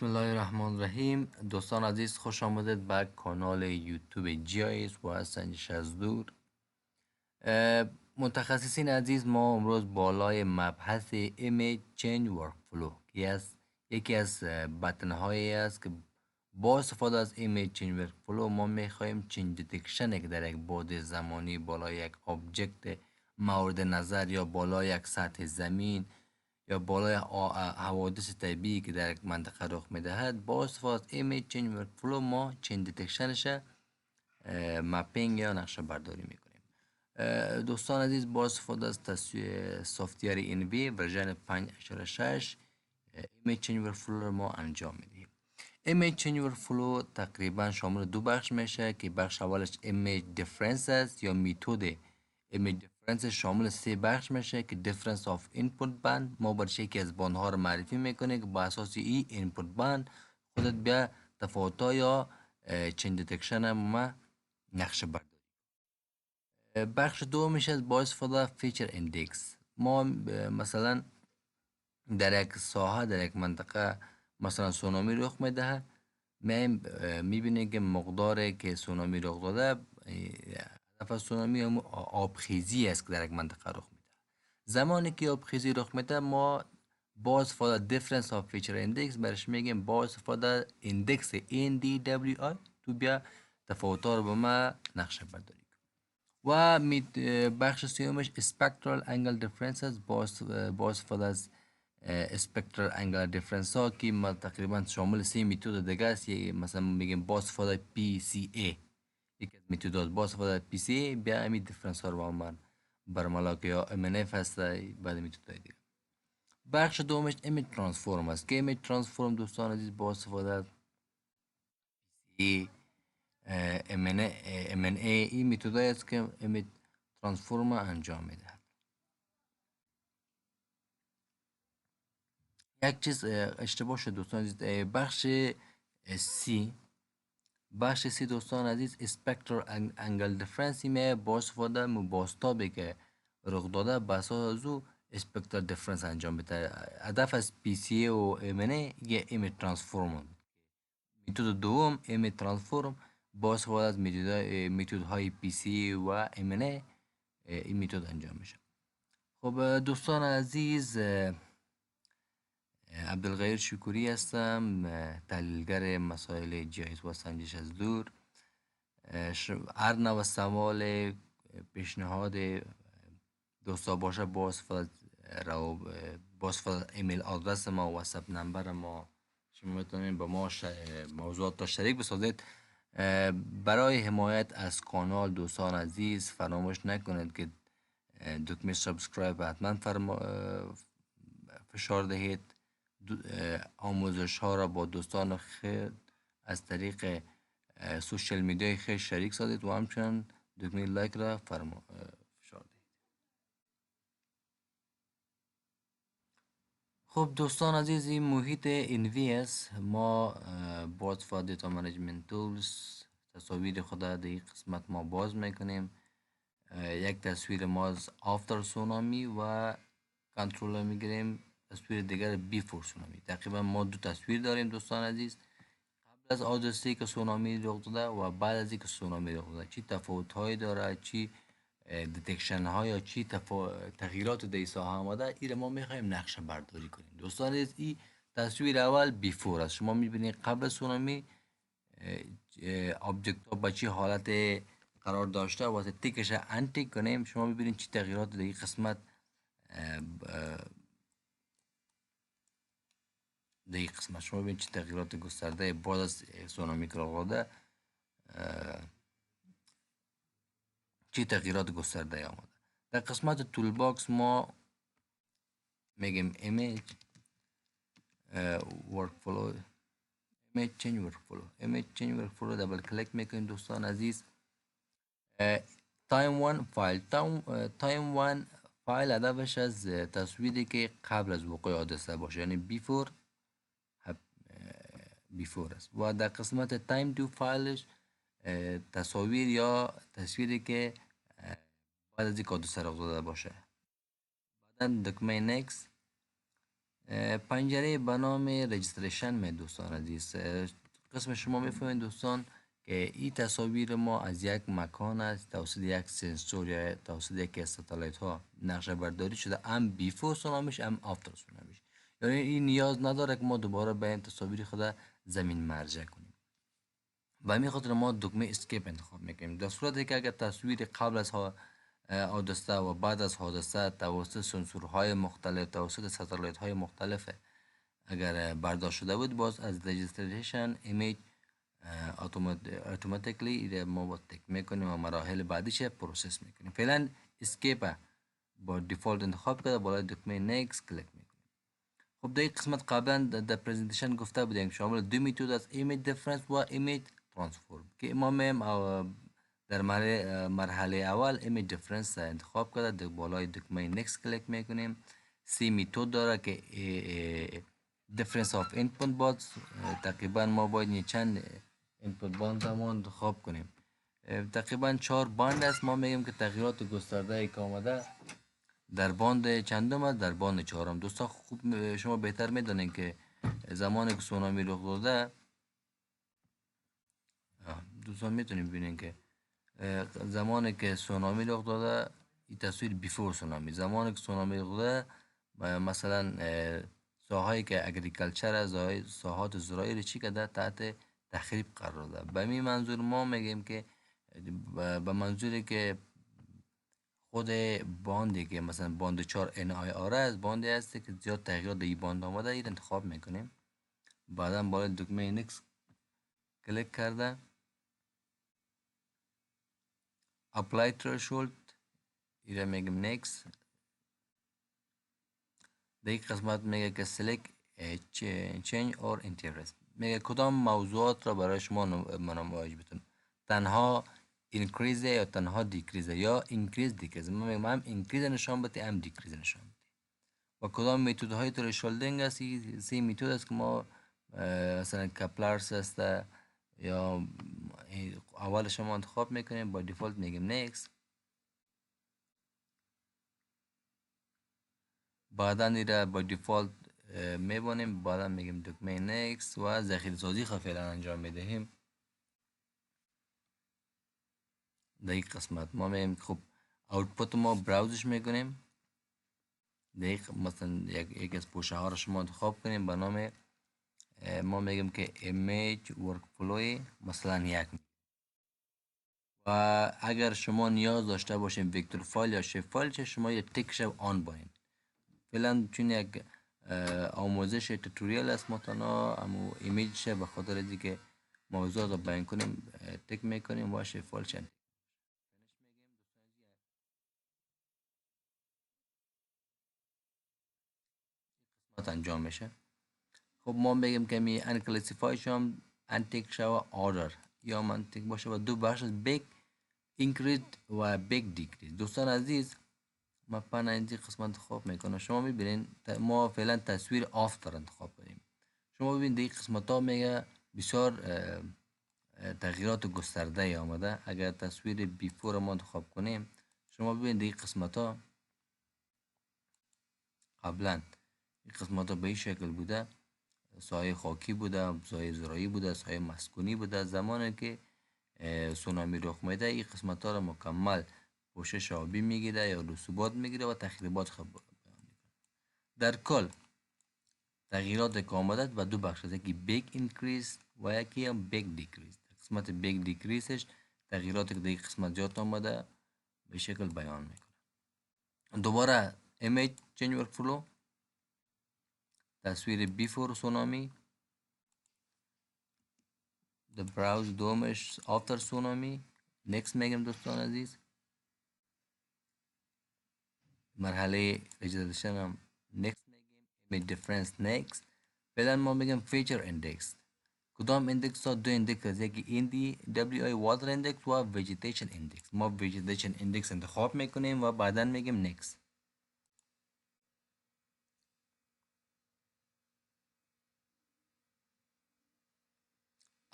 بسم الله الرحمن الرحیم. دوستان عزیز خوش آمدید به کانال یوتیوب GRScience و سنجش از دور. متخصصین عزیز، ما امروز بالای مبحث Image Change Workflow یکی از بطن‌هایی است که با استفاده از Image Change Workflow ما می‌خواهیم چنج دیتکشن که در یک بعد زمانی بالای یک آبجکت مورد نظر یا بالای یک سطح زمین یا بالای حوادث طبیعی که در یک منطقه رخ میدهد با استفاده از Image Change Workflow ما چنج دیتکشنش مپینگ یا نقشه برداری میکنیم. دوستان عزیز، با استفاده از سافتویر Envi ورژن 5.6 Image Change Workflow ما انجام میدهیم. Image Change Workflow تقریبا شامل دو بخش میشه که بخش اولش a.Difference است یا میتود Difference شامل 3 بخش میشه که Difference of Input Band ما برش یکی از باندها رو معرفی میکنه که با اساس این Input Band خودت بیا تفاوت‌ها یا چنج دیتکشن ما نقشه برداری. بخش دومش از با استفاده فیچر ایندکس ما مثلا در یک ساحه در یک منطقه مثلا سونامی رخ میده، میبینه که مقداری که سونامی رخ داده هدف سونامی آبخیزی است که در یک منطقه رخ میده. زمانی که آبخیزی رخ میده ما با استفاده Difference of Feature Index برش میگیم با استفاده ایندکس NDWI تو بیا تفاوت‌ها رو به ما نقشه برداری. و بخش سومش Spectral Angle Difference است با استفاده از Spectral Angle Difference ها که ما تقریبا شامل 3 میتود دیگه است. مثلا میگیم با استفاده a.PCA یکی از میتودات با استفاده PCA بیا همین دیفرنس ها رو با من برملا که یا MNF هست بعد میتودهای دیگه. بخش دومش Image Transform است که Image Transform دوستان عزیز با استفاده از MNA این میتودای است که Image Transform انجام میده. یک چیز اشتباه شد دوستان عزیز، بخش سی دوستان عزیز Spectral Angle Difference می با استفاده مباستابی که رخ داده به اساس از او Spectral Difference انجام بده. هدف از PCA و m.MNA یه Image Transform. میتود دوم Image Transform با استفاده از میتودهای PCA و m.MNA این میتود انجام میشه. خب دوستان عزیز، عبدالغیر شکوری هستم، تحلیلگر مسائل GIS و سنجش از دور. هر نوع سوال پیشنهاد دوستا باشه با استفاده ایمیل آدرس ما و واتساپ نمبر ما شما میتونید با ما موضوعات را شریک بسازید. برای حمایت از کانال دوستان عزیز فراموش نکنید که دکمه سابسکرایب حتما فشار دهید. آموزش ها را با دوستان خود از طریق سوشل میدیای خود شریک سازید و همچنین دکمه لایک را فشار دهید. خب دوستان عزیز، این محیط انوی است. ما با استفاده دیتا منیجمنت تولز تصاویر خود در این قسمت ما باز میکنیم. یک تصویر ما از آفتر سونامی و کنترل میگیریم، تصویر دیگر بیفور سونامی. تقریبا ما دو تصویر داریم دوستان عزیز، قبل از حادثه‌ای که سونامی رخ داده و بعد از اینکه سونامی رخ داده. چی تفاوت هایی داره، چی دیتکشن ها یا چی تغییرات در ساحه آمده، این ما میخوایم نقشه برداری کنیم. دوستان عزیز، این تصویر اول بیفور است. شما میبینید قبل سونامی آبجکت ها به چی حالت قرار داشته و وقتی تیکش انتیک کنیم شما میبینید چی تغییرات در این قسمت شما ببینید چه تغییرات گسترده بعد از سونامی که رخ داده چه تغییرات گسترده آمده. در قسمت تول باکس ما میگیم Image Workflow Image Change Workflow دبل کلیک میکنیم دوستان عزیز. تایم 1 فایل هدفش از تصویری که قبل از وقوع حادثه باشه، یعنی بیفور است. و در قسمت تایم 2 فایلش تصاویر یا تصویری که بعد از اینکه حادثه رخ داده باشه. بعدا دکمه next پنجره به نام رجیستریشن می دوستان عزیز. قسم شما میفهمید دوستان که این تصاویر ما از یک مکان است توسط یک سنسور یا توسط یک ستالایت ها نقشه برداری شده، هم بیفور سونامیش هم آفتر سونامیش. یعنی این نیاز نداره که ما دوباره به این تصاویر خود زمین مرجع کنیم. و همین خاطر ما دکمه اسکیپ انتخاب میکنیم. در صورتی که اگر تصویر قبل از حادثه و بعد از حادثه توسط سنسورهای مختلف توسط ستالایت های مختلف اگر برداشت شده بود، باز از رجیستریشن ایمیج اتوماتیکلی ما با تک میکنیم و مراحل بعدیش پروسس میکنیم. فعلا اسکیپ با دیفالت انتخاب کرده، بالای دکمه نیکس کلیک میکنیم. خب در این قسمت قبلا در پرزنتیشن گفته بودیم شامل دو میتود از ایمیج دیفرنس و ایمیج ترانسفورم که ما میم در مرحله اول ایمیج دیفرنس انتخاب کرده، در بالای دکمه نیکس کلیک میکنیم. سی میتود داره که دیفرنس آف اینپوت باز تقریبا ما باید چند اینپوت باند ما انتخاب کنیم. تقریبا 4 باند است. ما میگیم که تغییرات گسترده که آمده در باند چندم است؟ در باند 4. دوستان خوب شما بهتر میدونین که زمانی که سونامی رخ داده، دوستان میتونین ببینین که زمانی که سونامی رخ داده این تصویر بیفور سونامی، زمانی که سونامی رخ داده مثلا ساحایی که اگریکلچر از ساحات زراعی چی کرده تحت تخریب قرار داده. به این منظور ما میگیم که به منظوری که خود باندی که مثلا باند 4 NIR است، باندی هستی که زیاد تغییرات در این باند آمده، این انتخاب میکنیم. بعدا باید دکمه نیکس کلیک کرده اپلای ترشولد این میگم نیکس. در این قسمت میگه که سلیکت چینج اور اینترست، میگه کدام موضوعات را برای شما نمایش بتون، تنها اینکریز یا تنها دیکریز یا اینکریز دیکریز. ما میگم هم اینکریز نشان بده هم دیکریز نشان بده. و کدام میتود های ترشولدینگ است؟ سی میتود است که ما مثلا کپلرز است یا اول شما انتخاب میکنیم. با دیفالت میگیم نیکس. بعدا ایره با دیفالت میبانیم، بعدا میگیم دکمه نیکس و ذخیره سازی فعلا انجام میدهیم. در این قسمت ما میگیم خب اوتپوت ما براوزش میکنیم. در مثلا یک از پوشه ها را شما انتخاب کنیم به نام ما میگیم که ایمیج ورک فلوی مثلا یک. و اگر شما نیاز داشته باشین وکتور فایل یا شیپ فایل چه شما یک تک شو آن باین. فعلا چون یک آموزش توتوریال است متنا اما ایمیج شه به خاطر اینکه موضوع را بیان کنیم تک میکنیم و شیپ فایل چند قسمت انجام میشه. خب ما بگیم که می انکلاسیفای شم انتیک شو آردر یا منطق باشه و دو بخش از بیگ اینکریز و بیگ دیکریز. دوستان عزیز ما پن این قسمت انتخاب میکنم. شما میبینین ما فعلا تصویر آفتر انتخاب کنیم. شما ببینید این قسمت ها میگه بسیار تغییرات گسترده آمده. اگر تصویر بیفور ما انتخاب کنیم شما ببینید این قسمت ها قبلا این قسمت ها به این شکل بوده، سایه خاکی بوده، سایه زراعی بوده، سایه مسکونی بوده. زمانی که سونامی رخ میده این قسمت ها را مکمل پوشش آبی میگیره یا رسوبات میگیره و تخریبات خبر. در کل تغییرات که آمده و دو بخش است، یکی بیگ اینکریز و یکی هم بیگ دیکریز. قسمت بیگ دیکریزش تغییراتی که در این قسمت جات آمده به شکل بیان میکنه. دوباره ایمیج چینج ورک فلو، تصویر بیفور سونامی، the browse دومش after سونامی. next میگم دوستان عزیز. مرحله رجیستریشن هم next میگیم. image difference next. بعدا ما میگم feature index. کدام ایندکس ها؟ دو ایندکس هست، یکی ایندی WI water index و vegetation index. ما vegetation index انتخاب میکنیم و بعدا میگیم next.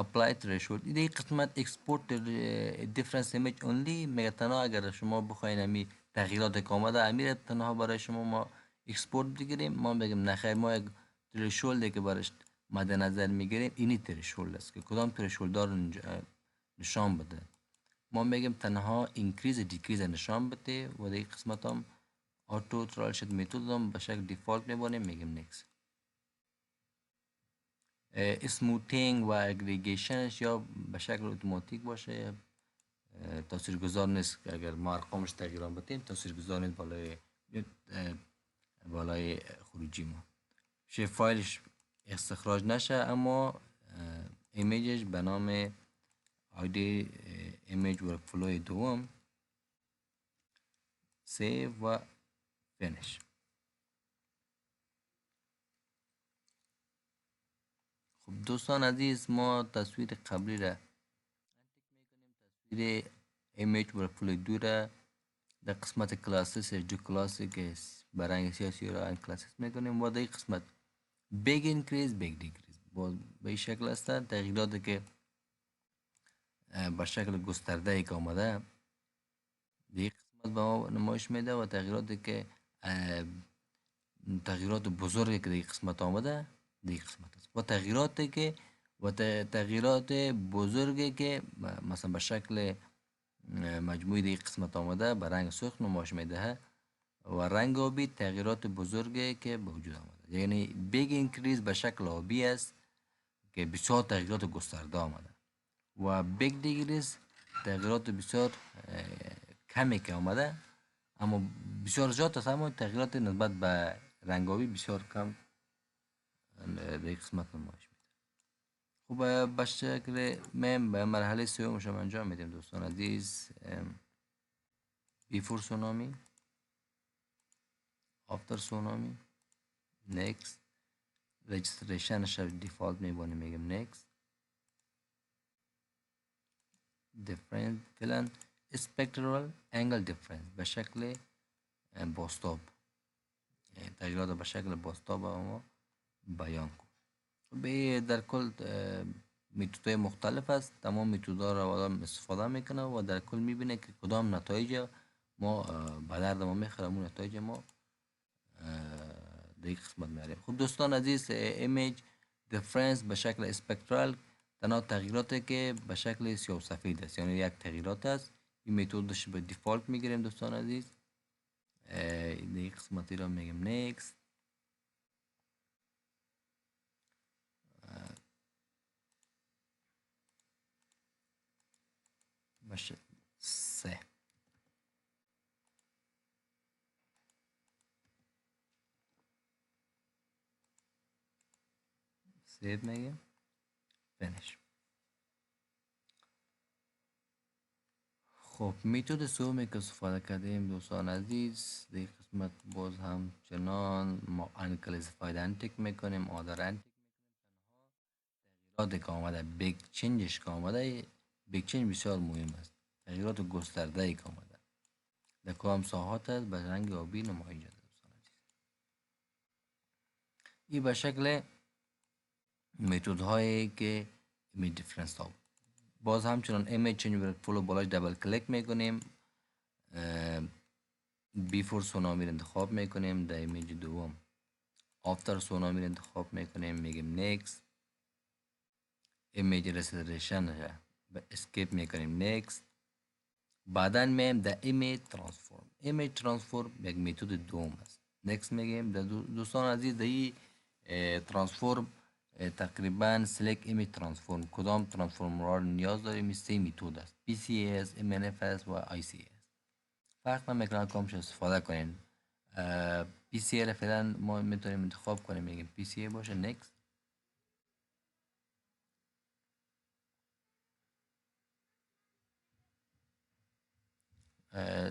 apply threshold. این قسمت export difference image only میگه تنها اگر شما بخواین امی تغییرات که آمده امیر تنها برای شما ما اکسپورت بگیریم، ما بگیم نخیر ما یک ترشولد که برش مد نظر میگیریم اینی ترشولد است که کدام ترشولد رو نشان بده. ما بگیم تنها اینکریز دیکریز نشان بده و در قسمت هم آتو ترال شد میتود هم به شکل دیفالت میبانیم، میگیم نیکس. اسموتینگ و اگریگیشنش یا به شکل اتوماتیک باشه تاثیرگذار نیست که اگر ما ارقامش تغییران بدیم تاثیرگذار نیست بالای خروجی ما شه فایلش استخراج نشه، اما ایمیجش به نام آیدی ایمیج ورکفلو دوم سیو و فینش. خب دوستان عزیز، ما تصویر قبلی را تصویر ایمیج ورکفلو دو را در قسمت کلاسیس جو کلاسی که برای سیاسی را انکلاسیس میکنیم و در قسمت بیگ اینکریز بیگ دیکریز به این شکل هستند. تغییراتی که به شکل گسترده ای که آمده در قسمت به ما نمایش میده و تغییراتی که تغییرات بزرگی که در قسمت آمده در قسمت است و تغییرات بزرگی که مثلا به شکل مجموعی در قسمت آمده به رنگ سرخ نمایش میده و رنگ آبی تغییرات بزرگی که به وجود آمده، یعنی بیگ اینکریز به شکل آبی است که بسیار تغییرات گسترده آمده و بیگ دیکریز تغییرات بسیار کمی که آمده اما بسیار زیاد است، اما تغییرات نسبت به رنگ آبی بسیار کم در قسمت نمایش میده. خب به شکل میم به مرحله سوم شما انجام میدیم دوستان عزیز. بیفور سونامی، آفتر سونامی، نیکست. رجستریشن شب دیفالت میبانیم، میگیم نیکست. دیفرنس فعلا اسپکترال انگل دیفرنس به شکل باستاب، تغییرات به شکل باستاب ما بیان کن. به در کل میتودهای مختلف است، تمام میتودها را آدم استفاده میکنه و در کل میبینه که کدام نتایج ما به درد ما میخوره، اون نتایج ما در قسمت میاریم. خب دوستان عزیز، ایمیج دیفرنس به شکل اسپکترال تنها تغییراتی که به شکل سیاه و سفید است، یعنی یک تغییرات است. این میتودش به دیفالت میگیریم دوستان عزیز. در قسمتی را میگیم نیکست. باشه سه سیو میگیم فینش. خب میتود سومی که استفاده کردیم دوستان عزیز در قسمت باز هم چنان ما انکلاسیفاید انتیک میکنیم، آدر انتیک تغییراتی که آمده بیگ چنجش که آمده، بیگ چنج بسیار مهم است. تغییرات گسترده ای که آمده در کدام ساحات است به رنگ آبی نمایش داده دوستان عزیز. این به شکل میتود هایی که ایمیج دیفرنس ها. باز همچنان ایمیج چنج ورکفلو بالاش دبل کلیک میکنیم، بیفور سونامی رو انتخاب میکنیم، در ایمیج دوم آفتر سونامی رو انتخاب میکنیم، میگیم نیکست. ایمیج رستریشن رو به اسکیپ میکنیم، نیکست. بعدا میم در ایمیج ترانسفورم. ایمیج ترانسفورم یک میتود دوم است، نیکست میگیم. دوستان عزیز، در این ترانسفورم تقریبا سلکت ایمیج ترانسفورم کدام ترانسفورم را نیاز داریم، سه میتود است، PCA، MNF و ICA. فرق نمیکنه کامش استفاده کنین. PCA را فعلا ما میتونیم انتخاب کنیم، میگیم PCA باشه، نیکست.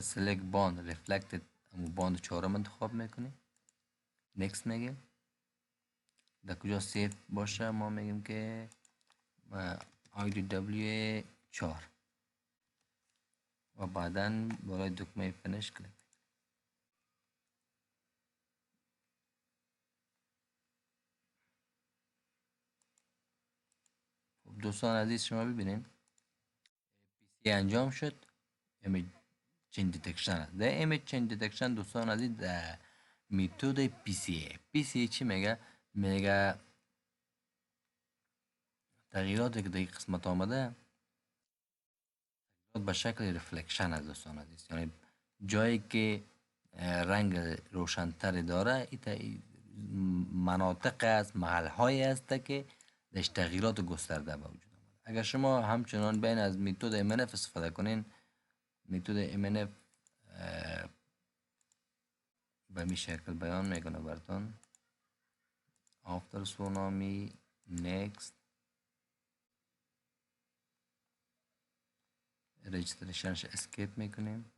سلکت باند ریفلکتد باند چهارم انتخاب میکنیم، نیکست میگیم. در کجا سیف باشه ما میگیم که IDW 4 و بعدا بالای دکمه فینش کلیک. دوستان عزیز شما ببینید PCA انجام شد. ایمیج چین دیتکشن است. در ایمیج چین دیتکشن دوستان عزیز متد PCA. PCA چی میگه؟ میگه تغییراتی که در این قسمت آمده به شکل ریفلکشن از دوستان عزیز، یعنی جایی که رنگ روشنتری داره این مناطق است، محل هایی است که درش تغییرات گسترده به وجود آمده. اگر شما همچنان بین از متد MNF استفاده کنین، متد MNF به می شکل بیان میکنه براتون: after tsunami next رجستریشنش اسکیپ میکنیم،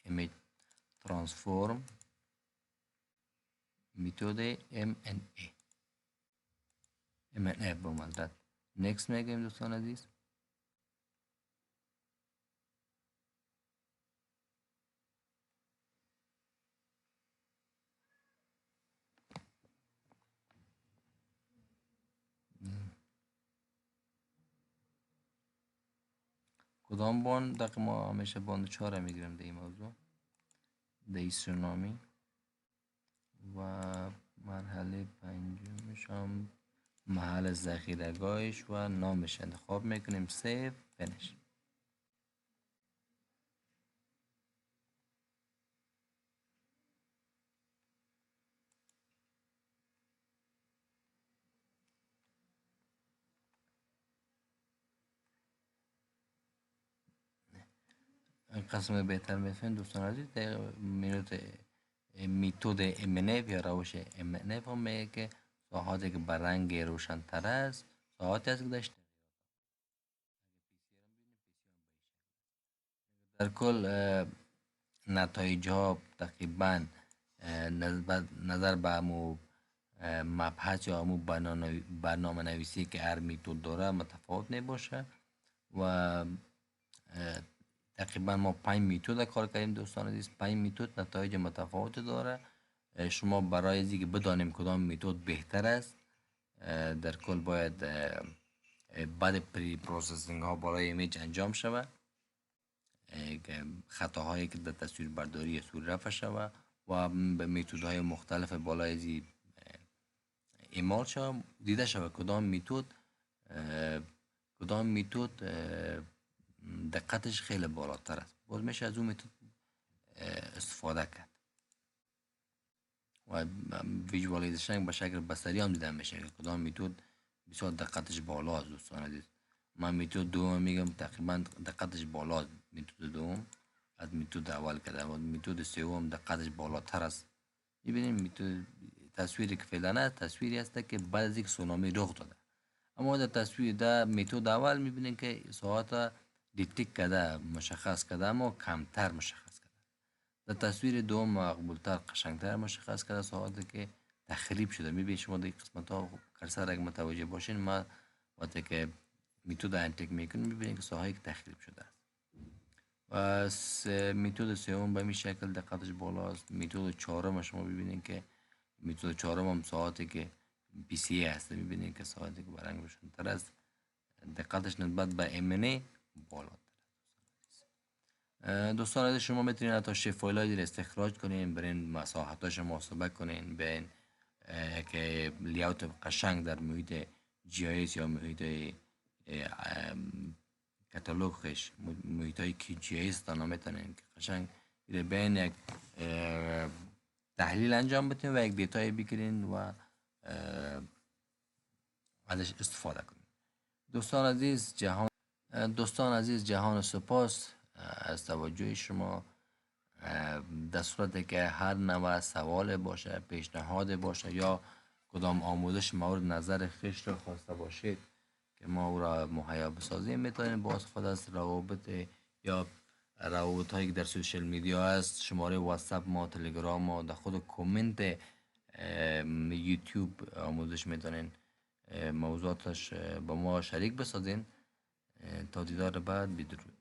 image transform متد MNA به مدت next میگیم دوستان عزیز. کدام باند؟ دقیقا ما همیشه باند 4 میگیرم در این موضوع، در این سونامی. و مرحله پنجمش هم محل ذخیره‌گاهش و نامش انتخاب میکنیم، سیو فینیش. قسم بهتر میفهمید دوستان عزیز متد MNA یا روش MNA هم میگه که ساحاتی که به رنگ روشن‌تر است ساحاتی است که داشت. در کل نتایج ها تقریبا نظر به همو مبحث یا همو برنامه نویسی که هر متد داره متفاوت نباشه و تقریبا ما 5 متد کار کردیم دوستان عزیز. 5 متد نتایج متفاوت داره. شما برای اینکه بدانیم کدام متد بهتر است در کل باید بعد پری پروسسینگ ها برای ایمیج انجام شود، خطاهایی که در تصویر برداری صورت رفع شود و به متد های مختلف بالای زی اعمال شود، دیده شود کدام متد دقتش خیلی بالاتر است، باز میشه از اون متد استفاده کرد و ویژوالایزیشن به شکل بصری هم دیده میشه که کدام متد بسیار دقتش بالا است دوستان عزیز. من متد دوم میگم تقریبا دقتش بالا است، متد دوم از متد اول کرده و متد سوم دقتش بالاتر است. میبینیم متد تصویری که فعلا است تصویری است که بعد از یک سونامی رخ داده، اما در تصویر در متد اول میبینیم که ساعت دیتیک کرده مشخص کرده اما کمتر مشخص کرده. در تصویر دوم مقبولتر قشنگتر مشخص کرده ساعتی که تخریب شده. میبینید شما در قسمت ها کرسر اگه متوجه باشین، ما وقتی که متد انتک میکنیم میبینید که ساحه که تخریب شده است. و متد سوم به این شکل دقتش بالاست. متد چهارم شما ببینید که متد چهارم هم ساعتی که PCA هست، میبینید که ساعتی که برنگ روشن‌تر است دقتش نسبت به MNA بالاتر. دوستان عزیز شما میتونید حتی شیف فایل‌های رو استخراج کنین، برین مساحتاش محاسبه کنین، برین که لیاوت قشنگ در محیط GRScience یا محیط کاتالوگش محیطای که GRScience تا میتونین که قشنگ بین یک تحلیل انجام بدین و یک دیتای بگیرین و ازش استفاده کنین. دوستان عزیز جهان سپاس از توجه شما. در صورتی که هر نوع سوال باشه، پیشنهاد باشه یا کدام آموزش مورد نظر خویش را خواسته باشید که ما او را مهیا بسازیم، میتونید با استفاده از روابط یا روابط هایی که در سوشل میدیا هست، شماره واتساپ ما، تلگرام ما، در خود کامنت یوتیوب آموزش میتونین موضوعاتش با ما شریک بسازین. تا دیدار بعد، بدرود.